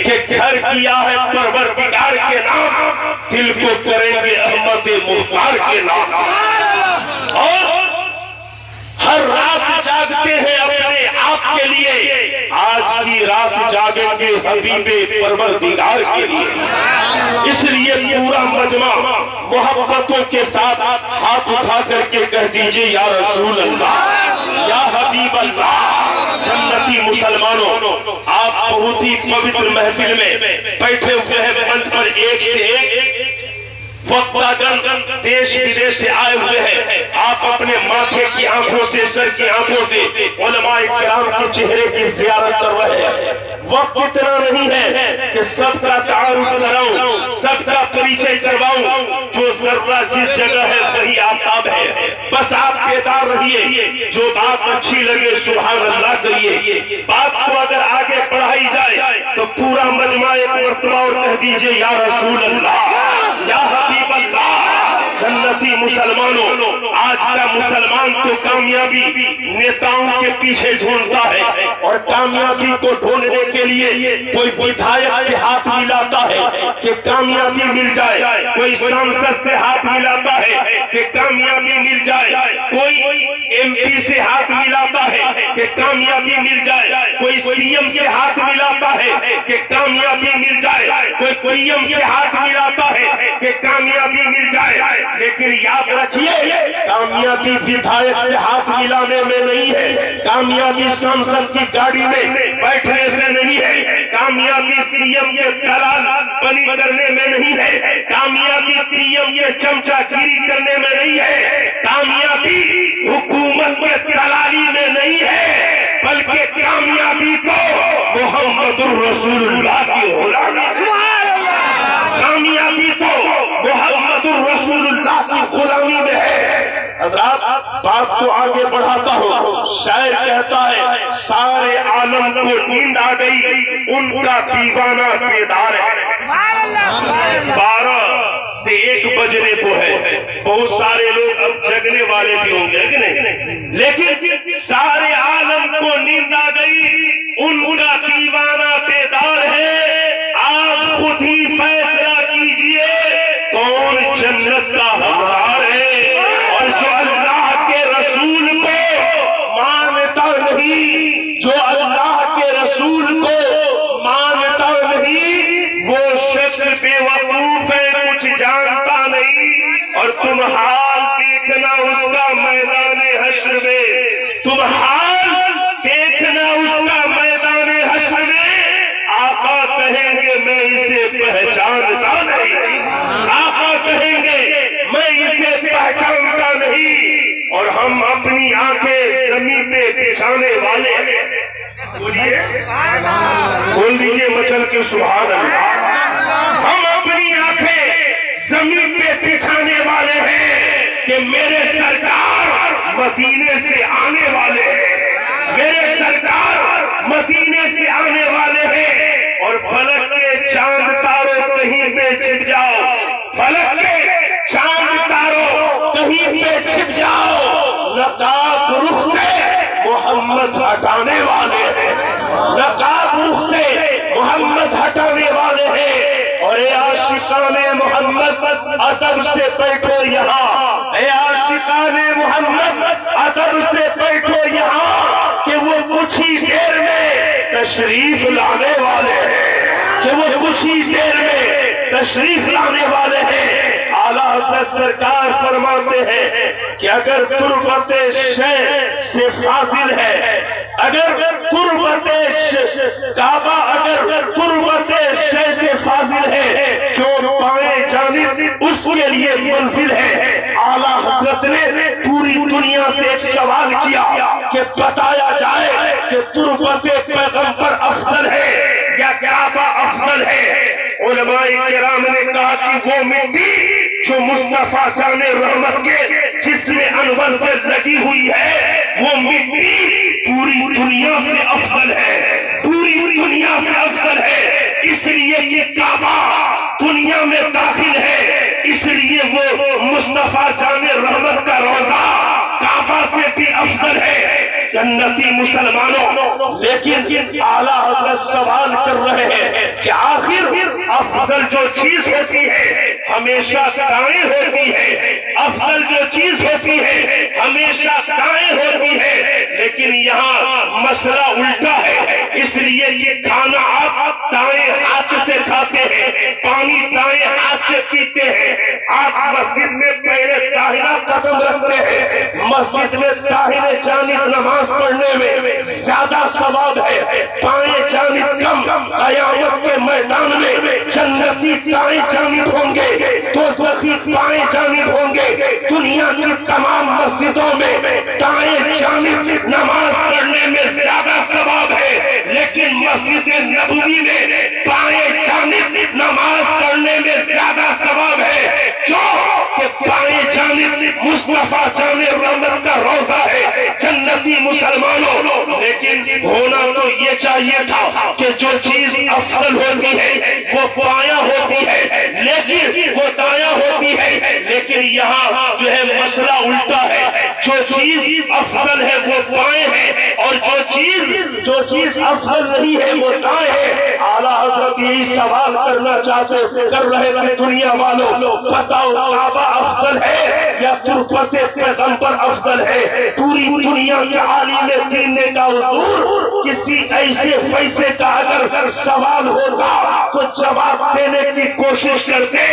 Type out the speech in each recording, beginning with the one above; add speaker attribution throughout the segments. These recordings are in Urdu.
Speaker 1: کہ گھر کیا ہے پروردگار کے نام، دل کو کریں گے احمد مختار کے نام، اور ہر رات جاگتے ہیں اپنے آپ کے لیے، آج کی رات جاگیں گے حبیب پروردگار کے لیے۔ اس لیے پورا مجمع محبتوں کے ساتھ ہاتھ اٹھا کر کے کہہ دیجئے یا رسول اللہ، یا حبیب اللہ۔ جنتی مسلمانوں، آپ بہت ہی پوتر محفل میں بیٹھے ہوئے ہیں، منچ پر ایک سے ایک وقتاگن دیش بدیش سے آئے ہوئے ہیں، آپ اپنے ماتھے کی آنکھوں سے، سر کی آنکھوں سے علماء کرام کے چہرے کی زیارت کر رہے ہیں۔ وقت اتنا نہیں ہے کہ سب کا تعارف کراؤں، سب کا پریچے کرواؤں، جو ذرہ جس جگہ ہے وہی آفتاب ہے، بس آپ بیدار رہیے، جو بات اچھی لگے سبحان اللہ کریے، بات کو اگر آگے بڑھائی جائے تو پورا مجمع ایک مرتبہ اور کہہ دیجئے یا رسول اللہ، یا حبیب اللہ۔ جنتی مسلمانوں، آج کا مسلمان تو کامیابی نیتاؤں کے پیچھے ڈھونڈتا ہے، اور کامیابی کو ڈھونڈنے کے لیے کوئی ودھایک سے ہاتھ ملاتا ہے کہ کامیابی مل جائے، کوئی سانسد سے ہاتھ ملاتا ہے کہ کامیابی مل جائے، کوئی ایم پی سے ہاتھ ملاتا ہے کہ کامیابی مل جائے، کوئی سی ایم سے ہاتھ ملاتا ہے کہ کامیابی مل جائے، کوئی پی ایم سے ہاتھ ملاتا ہے کہ کامیابی مل جائے، لیکن یاد رکھیے کامیابی ودھایک سے ہاتھ ملانے میں نہیں ہے، کامیابی سانسد کی گاڑی میں بیٹھنے سے نہیں ہے، کامیابی سی ایم کے دلال بنی کرنے میں نہیں ہے، کامیابی پی ایم کے چمچہ گیری کرنے میں نہیں ہے، کامیابی حکومت کے دلالی میں نہیں ہے، بلکہ کامیابی تو محمد الرسول اللہ کی غلامی، کامیابی تو محمد الرسول اللہ کی غلامی میں ہے۔ حضرات بات کو آگے بڑھاتا ہوں، شاعر کہتا ہے سارے عالم کو نیند آ گئی، ان کا دیوانہ بیدار ہے۔ 12 سے 1 بجنے کو ہے، بہت سارے لوگ اب جگنے والے بھی ہوں گے کہ نہیں، لیکن سارے عالم کو نیند آ گئی، ان کا دیوانہ بیدار ہے۔ آپ خود ہی فیصلہ کیجئے کون جنت کا حقدار ہے، اور جو اللہ کے رسول کو مانتا نہیں، جو اللہ کے رسول کو مانتا نہیں، وہ شخص بے وقوف ہے، کچھ جانتا نہیں۔ اور تم حال دیکھنا اس کا میدان حشر میں، تم حال دیکھنا اس کا میدان حشر میں، آقا کہیں گے میں اسے پہچانتا نہیں، آقا کہیں گے میں اسے پہچانتا نہیں، اور ہم اپنی آنکھیں زمین پہ بچھانے والے ہیں۔ بول دیجئے مچل کے سبحان اللہ، ہم اپنی آنکھیں زمین پہ بچھانے والے ہیں کہ میرے سرکار مدینے سے آنے والے ہیں، میرے سرکار مدینے سے آنے والے ہیں۔ اور فلک کے چاند تاروں کہیں پہ چھپ جاؤ، فلک کے چاند تاروں کہیں پہ چھپ جاؤ، نقاب رخ سے محمد ہٹانے والے ہیں، نقاب رخ سے محمد ہٹانے والے ہیں۔ اور اے عاشقان محمد ادب سے بیٹھو یہاں، اے عاشقان محمد ادب سے بیٹھو یہاں، کہ وہ کچھ ہی دیر میں تشریف لانے والے ہیں، کہ وہ کچھ ہی دیر میں تشریف لانے والے ہیں۔ اعلیٰ حضرت سرکار فرماتے ہیں کہ اگر تربت شے سے فاضل ہے، اگر تربت کعبہ اگر تربت شے سے فاضل ہے، کیوں بائیں جانب اس کے لیے منزل ہے۔ اعلیٰ حضرت نے پوری دنیا سے ایک سوال کیا کہ بتایا جائے کہ تربت پیغمبر افضل ہے یا کعبہ افضل ہے۔ علماء کرام نے کہا کہ وہ مٹی جو مصطفیٰ جان رحمت کے جسم انور سے لگی ہوئی ہے، وہ مٹی پوری دنیا سے افضل ہے، پوری دنیا سے افضل ہے۔ اس لیے کہ کعبہ دنیا میں داخل ہے، اس لیے وہ مصطفیٰ جان رحمت کا روزہ کعبہ سے بھی افضل ہے۔ جنتی مسلمانوں، لیکن اعلیٰ حضرت سوال کر رہے ہیں کہ ہمیشہ دائیں ہوتی ہے، افضل جو چیز ہوتی ہے ہمیشہ دائیں ہوتی ہے، لیکن یہاں مسئلہ الٹا ہے، اس لیے یہ کھانا آپ دائیں ہاتھ سے کھاتے ہیں، پانی دائیں ہاتھ سے پیتے ہیں، آپ مسجد میں پہلے داہنا قدم رکھتے ہیں، مسجد میں داہنے جانب نماز پڑھنے میں زیادہ ثواب ہے، بائیں جانب کم، قیامت کے میدان میں جنتی دائیں جانب ہوں گے، دوزخی بائیں جانب ہوں گے، دنیا کی تمام مسجدوں میں دائیں جانب نماز پڑھنے میں زیادہ ثواب ہے، لیکن مسجد نبوی میں بائیں جانب نماز پڑھنے میں زیادہ ثواب ہے، کیوں کہ بائیں جانب مصطفیٰ جانب رحمت کا روزہ ہے، جنتی مسلمانوں، لیکن ہونا تو یہ چاہیے تھا کہ جو چیز افضل ہوتی ہے وہ بایاں ہوتی ہے، لیکن وہ دایاں ہوتی ہے، لیکن یہاں جو ہے مسئلہ الٹا ہے، جو چیز افضل ہے وہ بائیں ہے، اور جو چیز افضل نہیں ہے وہ دائیں ہے۔ اعلیٰ حضرت یہی سوال کرنا چاہتے کر رہے تھے، دنیا والوں بتاؤ کعبہ افضل ہے یا تربت پیغمبر افضل ہے؟ پوری دنیا کے عالم دین نے کا حضور کسی ایسے فیصلے کا اگر سوال ہوتا تو جواب دینے کی کوشش کرتے،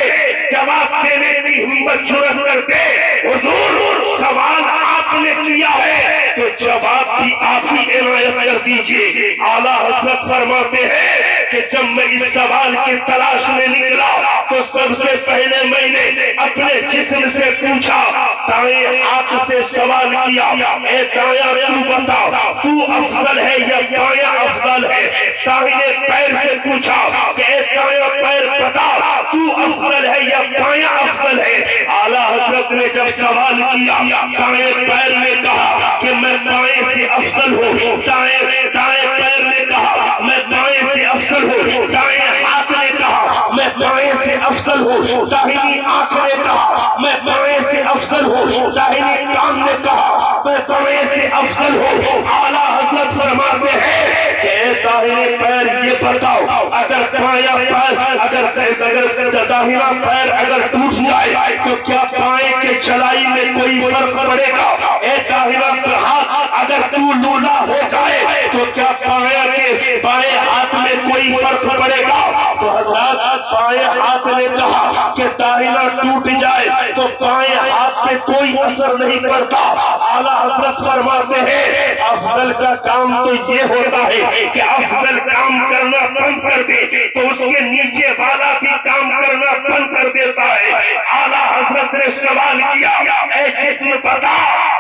Speaker 1: جواب دینے کی ہمت جرأت کرتے، حضور سوال آپ نے کیا ہے تو جواب بھی آپ ہی عنایت کر دیجئے۔ اعلیٰ حضرت فرماتے ہیں کہ جب میں اس سوال کی تلاش میں نکلا تو سب سے پہلے میں نے اپنے جسم سے پوچھا، دائیں ہاتھ سے سوال کیا، اے دایاں تو بتا تو افضل ہے یا بایاں افضل ہے؟ داہنے پیر سے پوچھا کہ اے دایاں پیر بتا تو افضل ہے یا بایاں افضل ہے؟ اعلیٰ حضرت نے جب سوال کیا، دائیں پیر نے کہا کہ میں بائیں سے افضل ہوں، دائیں پیر نے کہا میں بائیں سے افضل ہوں، دائیں ہاتھ نے کہا میں بائیں سے افضل ہوں، داہنی آنکھ نے کہا میں بائیں سے افضل ہوں، داہنی کان نے کہا میں بائیں سے افضل ہوں۔ اعلیٰ حضرت فرماتے ہیں کہ اے داہنے پیر یہ بتاؤ، اگر بایاں پیر اگر داہنا پیر اگر ٹوٹ جائے تو کیا بائیں کے چلائی میں کوئی فرق پڑے گا؟ اے داہنا ہاتھ اگر تو لولا ہو جائے تو کیا بائیں ہاتھ میں کوئی فرق پڑے گا؟ تو حضرات بائیں ہاتھ نے کہا کہ داہنا ٹوٹ جائے تو بائیں ہاتھ پہ کوئی اثر نہیں پڑتا۔ اعلیٰ حضرت فرماتے ہیں افضل کا کام تو یہ ہوتا ہے کہ افضل کام کرنا بند کر دے تو اس کے نیچے والا بھی کام کرنا بند کر دیتا ہے۔ اعلیٰ حضرت نے سوال کیا، اے جسم بتا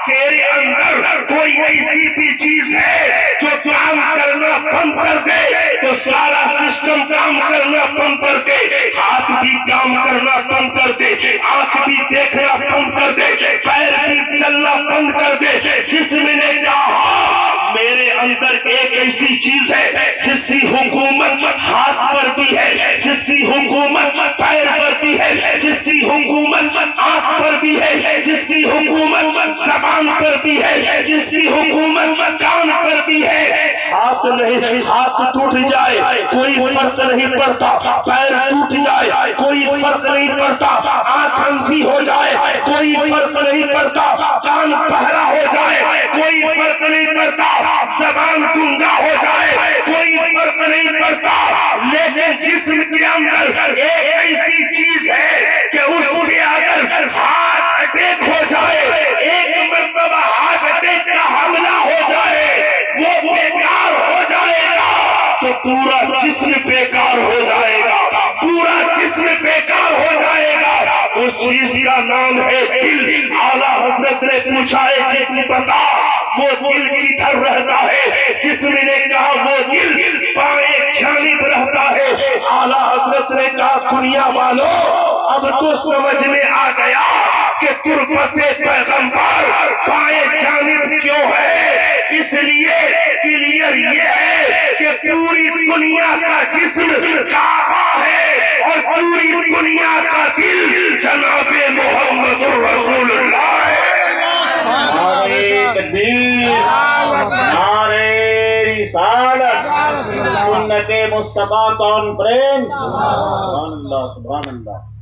Speaker 1: تیرے اندر کوئی ایسی بھی چیز ہے جو کام کرنا بند کر دے تو سارا سسٹم کام کرنا بند کر دے، ہاتھ بھی کام کرنا بند کر دے، آنکھ بھی دیکھنا بند کر دے، پیر بھی چلنا بند کر دے۔ جسم نے کہا میرے اندر ایک ایسی چیز ہے جس کی حکومت ہاتھ پر بھی ہے، جس کی حکومت پیر پر بھی ہے، جس کی حکومت آنکھ پر بھی ہے، جس کی حکومت زبان پر بھی ہے، جس کی حکومت کان پر بھی ہے۔ ہاتھ نہیں، ہاتھ ٹوٹ جائے کوئی فرق نہیں پڑتا، پیر ٹوٹ جائے کوئی فرق نہیں پڑتا، آنکھ اندھی ہو جائے کوئی فرق نہیں پڑتا، کان بہرا ہو جائے کوئی فرق نہیں پڑتا، زبان گنگا ہو جائے کوئی فرق نہیں پڑتا، لیکن جسم کے اندر ایک ایسی چیز ہے کہ اس کے اگر ہارٹ اٹیک ہو جائے، ایک مرتبہ ہارٹ اٹیک کا حملہ ہو جائے وہ بیکار ہو جائے گا تو پورا جسم بیکار ہو جائے گا، پورا جسم بیکار ہو جائے گا۔ اس چیز کا نام ہے دل۔ اعلیٰ حضرت نے پوچھا ہے جسم بتا وہ دل کدھر رہتا ہے؟ جسم نے کہا وہ دل بائیں جانب رہتا ہے۔ اعلیٰ حضرت نے کہا دنیا والوں اب تو سمجھ میں آ گیا کہ تربت پیغمبر بائیں جانب کیوں ہے، اس لیے کلیئر یہ ہے کہ پوری دنیا کا جسم کعبہ ہے اور پوری دنیا کا دل جناب محمد رسول اللہ ہے۔
Speaker 2: نعرے تکبیر، نعرے رسالت، سنت مصطفیٰ کانفرنس، سبحان اللہ سبحان اللہ۔